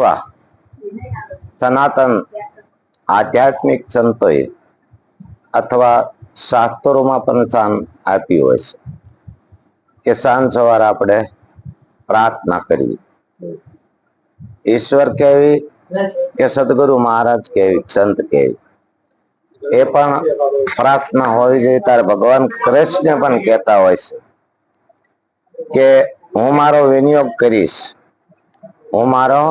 અથવા સનાતન આધ્યાત્મિક સંતોએ અથવા શાસ્ત્રોમાં પણ સ્થાન આપ્યું હોય છે કે સાંજ સવારે આપણે પ્રાર્થના કરવી. ઈશ્વર કેવી કે સદગુરુ મહારાજ કેવી, સંત કેવી, એ પણ પ્રાર્થના હોવી જોઈએ. ત્યારે ભગવાન કૃષ્ણ પણ કહેતા હોય છે કે હું મારો વિનિયોગ કરીશ, હું મારો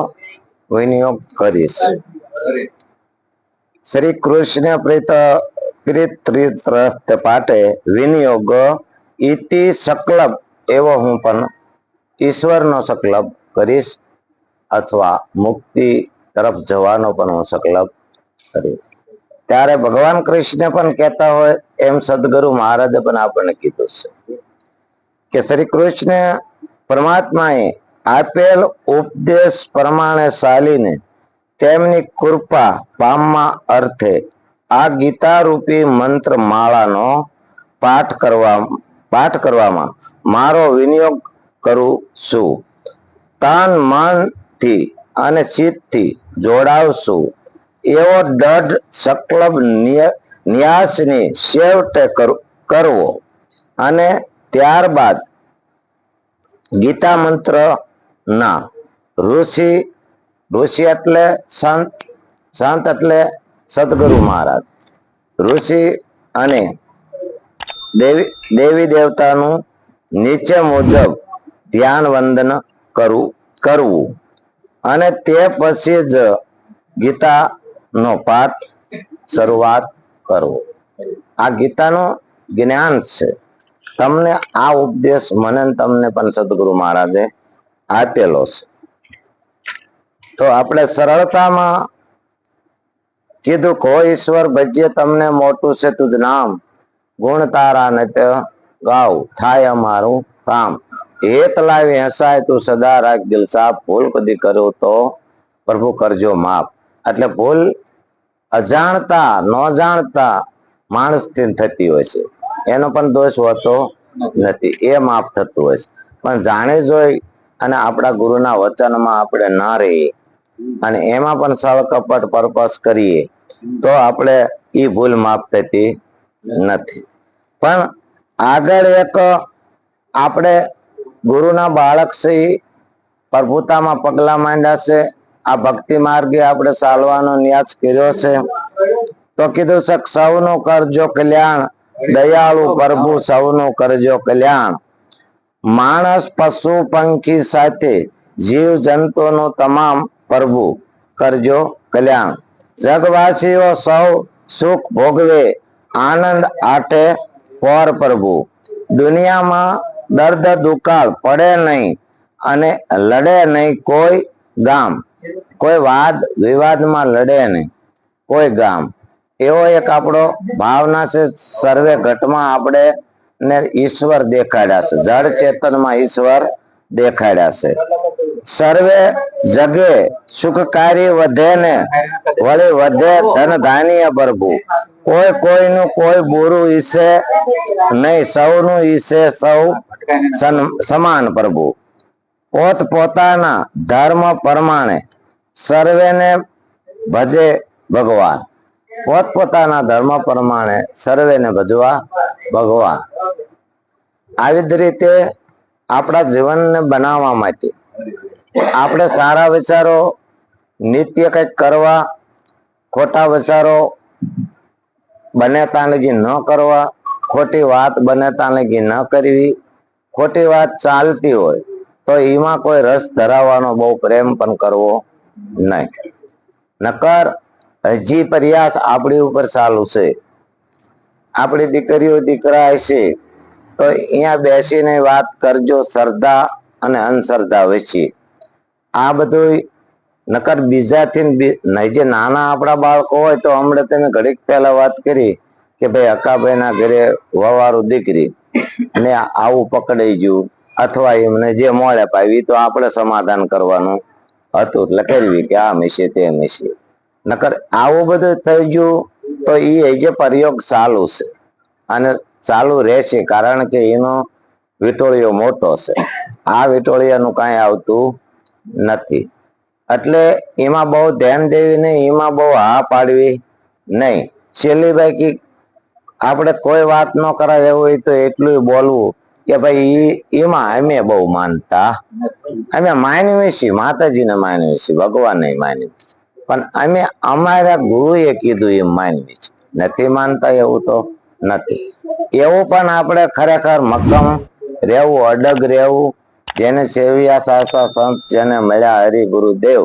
વિનિયોગ કરીશ. શ્રી કૃષ્ણ પ્રીત પાટે વિનિયોગ ઇતિ સકલપ, એવો હું પણ ઈશ્વરનો સંકલ્પ કરીશ અથવા મુક્તિ તરફ જવાનો પણ હું સંકલ્પ કરીશ. ત્યારે ભગવાન કૃષ્ણ પણ કહેતા હોય એમ સદગુરુ મહારાજે પણ આપણને કીધું છે કે શ્રી કૃષ્ણ પરમાત્માએ આપેલ ઉપદેશ પ્રમાણે ચાલીને તેમની કૃપા પામવા અર્થે આ ગીતા રૂપી મંત્ર માળાનો પાઠ કરવામાં મારો વિનિયોગ કરું છું. તન મનથી અને ચિત્તથી જોડાવશું એવો દઢ સંકલ્પ ન્યાસની છેવટે કરવો અને ત્યારબાદ ગીતા મંત્ર ના ઋષિ એટલે સંત, સંત એટલે સદગુરુ મહારાજ, ઋષિ અને દેવી દેવતાનું નીચે મુજબ ધ્યાન વંદન કરવું અને તે પછી જ ગીતા નો પાઠ શરૂઆત કરવો. આ ગીતાનું જ્ઞાન છે. તમને આ ઉપદેશ મને તમને પણ સદગુરુ મહારાજે આપેલો છે. તો આપણે સરળતામાં કીધું કો ઈશ્વર ભજ્ય તમને મોટું છે તુજ નામ, ગુણ તારા ને તે ગાવ થાય અમારું કામ. હેત લાવી હસાય તું સદા રાખ દિલ સાફ, ભૂલ કદી કરું તો પ્રભુ કરજો માફ. એટલે ભૂલ અજાણતા ન જાણતા માણસથી થતી હોય છે, એનો પણ દોષ હોતો નથી, એ માફ થતું હોય છે. પણ જાણી જોઈ અને આપણા ગુરુના વચનમાં આપણે ના રહીએ અને એમાં પણ સળ કપટ પર્પસ કરીએ તો આપણે એ ભૂલ માફ થતી નથી. પણ આગળ એક આપણે ગુરુના બાળક છે, પ્રભુતામાં પગલા માંડ્યા છે, આ ભક્તિ માર્ગે આપણે ચાલવાનો ન્યાસ કર્યો છે. તો કીધું છે સૌનું કરજો કલ્યાણ, દયાળુ પ્રભુ સૌનું કરજો કલ્યાણ. માણસ પશુ પંખી સાથે જીવ જંતુનું તમામ પ્રભુ કરજો કલ્યાણ. જગવાસીઓ સૌ સુખ ભોગવે આનંદ આઠે પર પ્રભુ. દુનિયામાં દર્દ દુકાળ પડે નહીં અને લડે નહીં કોઈ ગામ, કોઈ વાદ વિવાદમાં લડે નહીં કોઈ ગામ. એવો એક આપણો ભાવના છે. સર્વે ઘટમાં આપણે ને ઈશ્વર દેખાડ્યા છે, જળ ચેતનમાં ઈશ્વર દેખાડ્યા છે. સર્વે જગે સુખકારી વધે ને વળી વધે ધન ધાન્ય પ્રભુ. કોઈ કોઈનું કોઈ બુરું ઈસે નહીં, સૌનું ઈસે સૌ સમાન પ્રભુ. પોત પોતાના ધર્મ પ્રમાણે સર્વેને ભજે ભગવાન. પોત પોતાના ધર્મ પ્રમાણે સર્વેને ભજવા ભગવાન. આવી જ રીતે આપણા જીવનને બનાવવા માટે આપણે સારા વિચારો નિત્ય કંઈક કરવા, ખોટા વિચારો બને ત્યાં લગી ન કરવા, ખોટી વાત બને ત્યાં લગી ન કરવી. ખોટી વાત ચાલતી હોય તો એમાં કોઈ રસ ધરાવવાનો બહુ પ્રેમ પણ કરવો નહીં. નકર હજી પ્રયાસ આપણી ઉપર ચાલુ છે. આપણી દીકરીઓ દીકરા હશે તો અહીંયા બેસીને વાત કરજો શ્રદ્ધા અને અંધશ્રદ્ધા વચ્ચે. આ બધું નકર બીજાથી જે નાના આપણા બાળકો હોય તો હમણાં તમે ઘડીક પહેલા વાત કરી કે ભાઈ અકાભાઈ ના ઘરે વવારું દીકરી ને આવું પકડાઈ ગયું અથવા એમને જે મોડે પાવી તો આપણે સમાધાન કરવાનું હતું એટલે કરવી કે આ મિશે તે મિશે. નકર આવું બધું થઈ ગયું તો એ જે પ્રયોગ ચાલુ છે અને ચાલુ રહેશે, કારણ કે એનો વિટોળિયો મોટો છે. આ વિટોળિયાનું કાંઈ આવતું નથી. એટલે એમાં બહુ ધ્યાન દેવી નહીં, એમાં બહુ હા પાડવી નહીં. શૈલીભાઈ કે આપણે કોઈ વાત ન કરાય એવું હોય તો એટલું બોલવું કે ભાઈ એમાં અમે બહુ માનતા, અમે માનવી છીએ, માતાજીને માનવી છીએ, ભગવાનને માનવી, પણ અમે અમારા ગુરુએ કીધું એમ માનવી છે. નથી માનતા એવું તો નથી. એવું પણ આપણે ખરેખર મક્કમ રહેવું, અડગ રહેવું. જેને સેવ્યા સાસા સંત જેને મળ્યા હરિ ગુરુદેવ,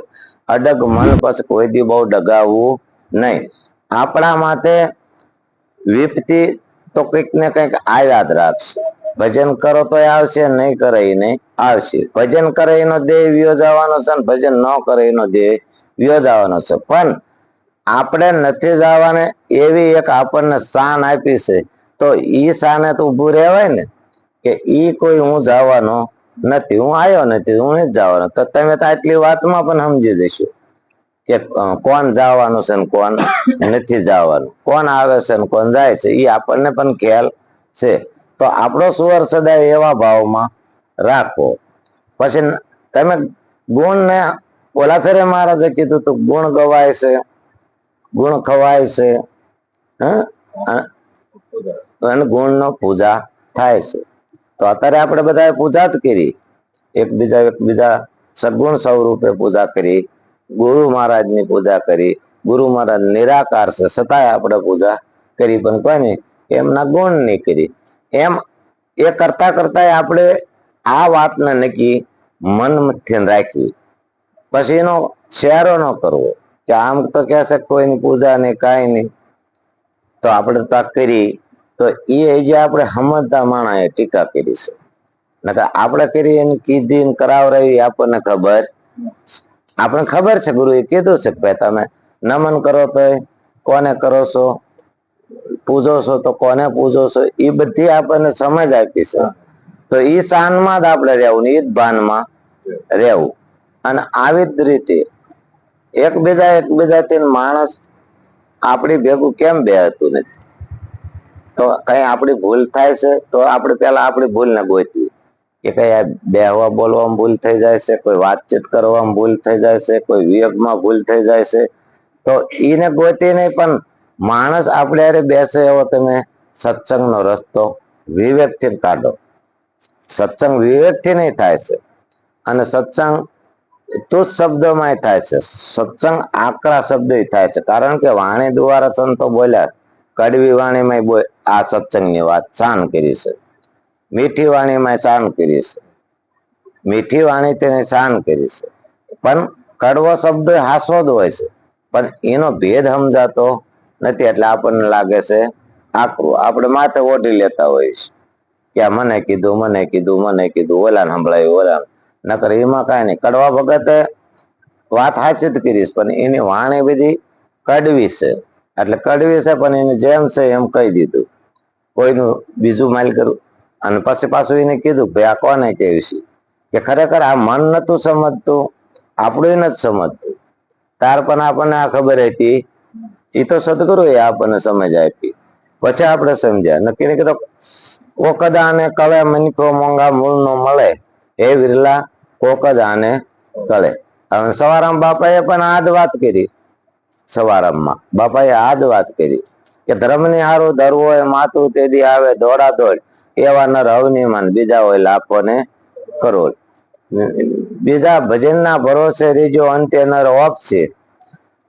અડગ મન પછી કોઈ દી બહુ ડગાવવું નહીં. આપણા માટે વિપત્તિ તો કંઈક ને કંઈક આવ્યા જ રાખશે. ભજન કરો તો આવશે, નહીં કરે એ નહીં આવશે. ભજન કરે એનો દેહ વ્યો જવાનો છે, ભજન ન કરે એનો દેહ વ્યો જવાનો છે. પણ આપણે નથી જવાને એવી એક આપણને શાન આપી છે, તો ઈ શાને તો ઉભું રહેવાય ને, કે ઈ કોઈ હું જવાનો નથી, હું આવ્યો નથી, હું નથી જવાનો. તો તમે તો આટલી વાતમાં પણ સમજી જશો કે કોણ જવાનું છે ને કોણ નથી જવાનું, કોણ આવે છે ને કોણ જાય છે, એ આપણને પણ ખ્યાલ છે. તો આપણો સ્વર સદાય એવા ભાવમાં રાખો. પછી તમે ગુણ ને, ઓલા ફેરે મહારાજે કીધું તું ગુણ ગવાય છે, ગુણ ખવાય છે, અને ગુણ નો પૂજા થાય છે. તો અત્યારે આપણે બધા પૂજા જ કરી, એકબીજા સગુણ સ્વરૂપે પૂજા કરી, ગુરુ મહારાજ ની પૂજા કરી. ગુરુ મહારાજ નિરાકાર છે છતાંય આપણે પૂજા કરી, પણ કોઈને એમના ગુણ નહીં કરી. એમ એ કરતા કરતા આપણે આ વાતને નક્કી મનથી રાખવી. પછી એનો શેરો ન કરવો કે આમ તો કે છે કોઈની પૂજા નહીં, કાંઈ નહીં, તો આપણે તો કરી. તો એ જે આપણે સમજતા માણસે ટીકા કરી છે, આપણે કરી એને કીધી કરાવરાવી આપણને ખબર, આપણે ખબર છે ગુરુએ કીધું છે કે ભાઈ તમે નમન કરો તો કોને કરો છો, પૂજો છો તો કોને પૂજો છો, એ બધી આપણને સમજ આપી છે. તો ઈ શાનમાં જ આપણે રહેવું ને ઈ જ ભાનમાં રહેવું. અને આવી જ રીતે એકબીજાથી માણસ આપણી ભેગું કેમ બેહતું નથી? તો કઈ આપણી ભૂલ થાય છે તો આપણે પેલા આપણી ભૂલને ગોતવી કે કઈ બેહવા બોલવામાં ભૂલ થઈ જાય છે, કોઈ વાતચીત કરવામાં ભૂલ થઈ જાય છે, કોઈ વિયોગમાં ભૂલ થઈ જાય છે, તો એને ગોતી નહીં, પણ માણસ આપણે અરે બેસે એવો તમે સત્સંગનો રસ્તો વિવેકથી કાઢો. સત્સંગ વિવેકથી નહીં થાય છે, અને સત્સંગ તુજ શબ્દોમાં થાય છે, સત્સંગ આકરા શબ્દ થાય છે. કારણ કે વાણી દ્વારા સંતો બોલ્યા, કડવી વાણીમાં આ સત્સંગની વાત શાન કરી છે, મીઠી વાણીમાં શાન કરી છે, મીઠી વાણી તેને શાન કરી છે. પણ કડવો શબ્દ હાસો જ હોય છે, પણ એનો ભેદ સમજાતો નથી. એટલે આપણને લાગે છે આકરું, આપણે માથે ઓઢી લેતા હોય છે કે મને કીધું, મને કીધું, મને કીધું, ઓલા સંભળાયું, ઓલા નકર એમાં કાંઈ નહીં. કડવા ભગતે વાત સાચી જ કરીશ, પણ એની વાણી બધી કડવી છે. એટલે કડવી છે પણ એને જેમ છે એમ કહી દીધું, કોઈનું બીજું માલ કરું. અને પછી પાછું એને કીધું ભાઈ આ કોને કેવી છે, કે ખરેખર આ મન નતું સમજતું, આપણું નથી સમજતું. તાર પણ આપણને આ ખબર હતી, એ તો સદગુરુએ આપણને સમજ આપી, પછી આપણે સમજ્યા. નક્કી ને કીધું કોકદા ને કળે મનકો મોંઘા મૂળ નો મળે, એ વિરલા કોકદા ને કળે. હવે સવારામ બાપાએ પણ આ જ વાત કરી. સવારામમાં બાપાએ આ જ વાત કરી કે ધર્મની હારું ધરવો હોય માતું તેદી આવે દોડા દોડ, એવા નર અવની માન બીજા હોય લાખો ને કરોડ. બીજા ભજનના ભરોસે રીજો અંતે નર ઓપશે,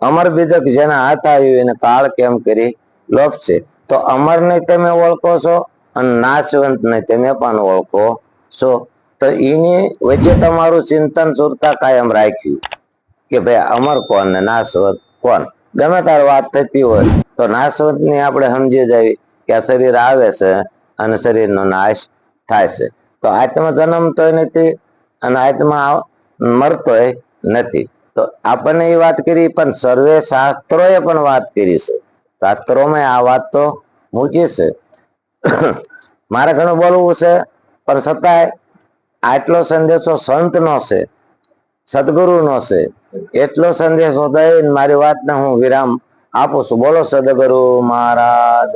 અમર બીજક જેના હાથ આવ્યું એને કાળ કેમ કરી લોપશે. તો અમર ને તમે ઓળખો છો અને નાશવંત ને તમે પણ ઓળખો છો. તો એની વચ્ચે તમારું ચિંતન સુરતા કાયમ રાખ્યું કે ભાઈ અમર કોણ ને નાશવંત કોણ. ગમે તાર વાત થતી હોય તો નાશવંત ની આપણે સમજી જાય કે આ શરીર આવે છે અને શરીરનો નાશ થાય છે. તો આત્મા જન્મતોય નથી અને આત્મા મરતોય નથી. તો આપણને એ વાત કરી, પણ સર્વે શાસ્ત્રોએ પણ વાત કરી છે. શાસ્ત્રોમાં આ વાત તો મૂકી છે. મારે ઘણું બોલવું છે, પણ છતાંય આટલો સંદેશો સંત નો છે, સદગુરુ નો છે. એટલો સંદેશો દઈને મારી વાતને હું વિરામ આપું છું. બોલો સદગુરુ મહારાજ.